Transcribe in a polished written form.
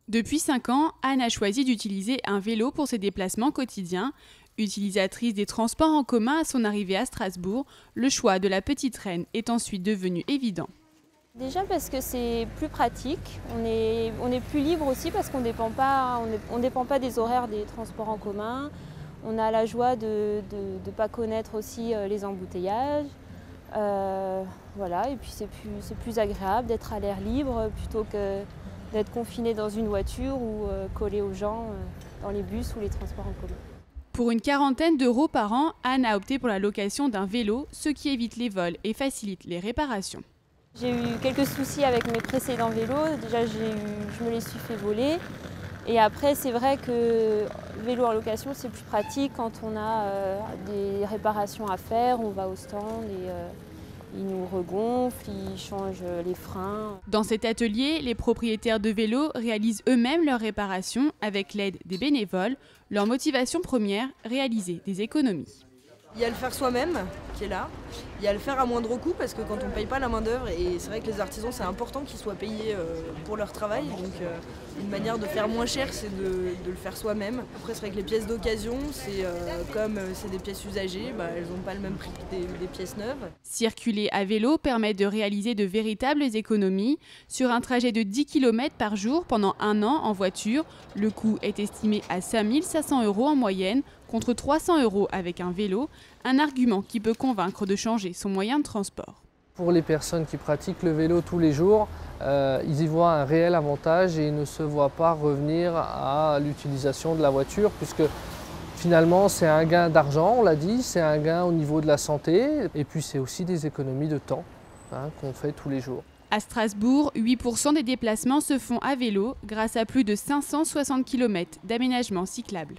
Depuis 5 ans, Anne a choisi d'utiliser un vélo pour ses déplacements quotidiens. Utilisatrice des transports en commun à son arrivée à Strasbourg, le choix de la petite reine est ensuite devenu évident. Déjà parce que c'est plus pratique, on est plus libre aussi parce qu'on dépend pas des horaires des transports en commun. On a la joie de ne pas connaître aussi les embouteillages. Voilà, et puis c'est plus agréable d'être à l'air libre plutôt que d'être confiné dans une voiture ou collé aux gens dans les bus ou les transports en commun. Pour une quarantaine d'euros par an, Anne a opté pour la location d'un vélo, ce qui évite les vols et facilite les réparations. J'ai eu quelques soucis avec mes précédents vélos. Déjà, je me les suis fait voler. Et après, c'est vrai que vélo en location, c'est plus pratique quand on a des réparations à faire. On va au stand et ils nous regonflent, ils changent les freins. Dans cet atelier, les propriétaires de vélos réalisent eux-mêmes leurs réparations avec l'aide des bénévoles. Leur motivation première, réaliser des économies. Il y a le faire soi-même qui est là, il y a le faire à moindre coût parce que quand on ne paye pas la main d'œuvre, et c'est vrai que les artisans c'est important qu'ils soient payés pour leur travail, donc une manière de faire moins cher c'est de le faire soi-même. Après c'est vrai que les pièces d'occasion, c'est comme c'est des pièces usagées, elles n'ont pas le même prix que des pièces neuves. Circuler à vélo permet de réaliser de véritables économies. Sur un trajet de 10 km par jour pendant 1 an en voiture, le coût est estimé à 5 500 € en moyenne, contre 300 € avec un vélo, un argument qui peut convaincre de changer son moyen de transport. Pour les personnes qui pratiquent le vélo tous les jours, ils y voient un réel avantage et ils ne se voient pas revenir à l'utilisation de la voiture puisque finalement c'est un gain d'argent, on l'a dit, c'est un gain au niveau de la santé et puis c'est aussi des économies de temps qu'on fait tous les jours. À Strasbourg, 8% des déplacements se font à vélo grâce à plus de 560 km d'aménagements cyclables.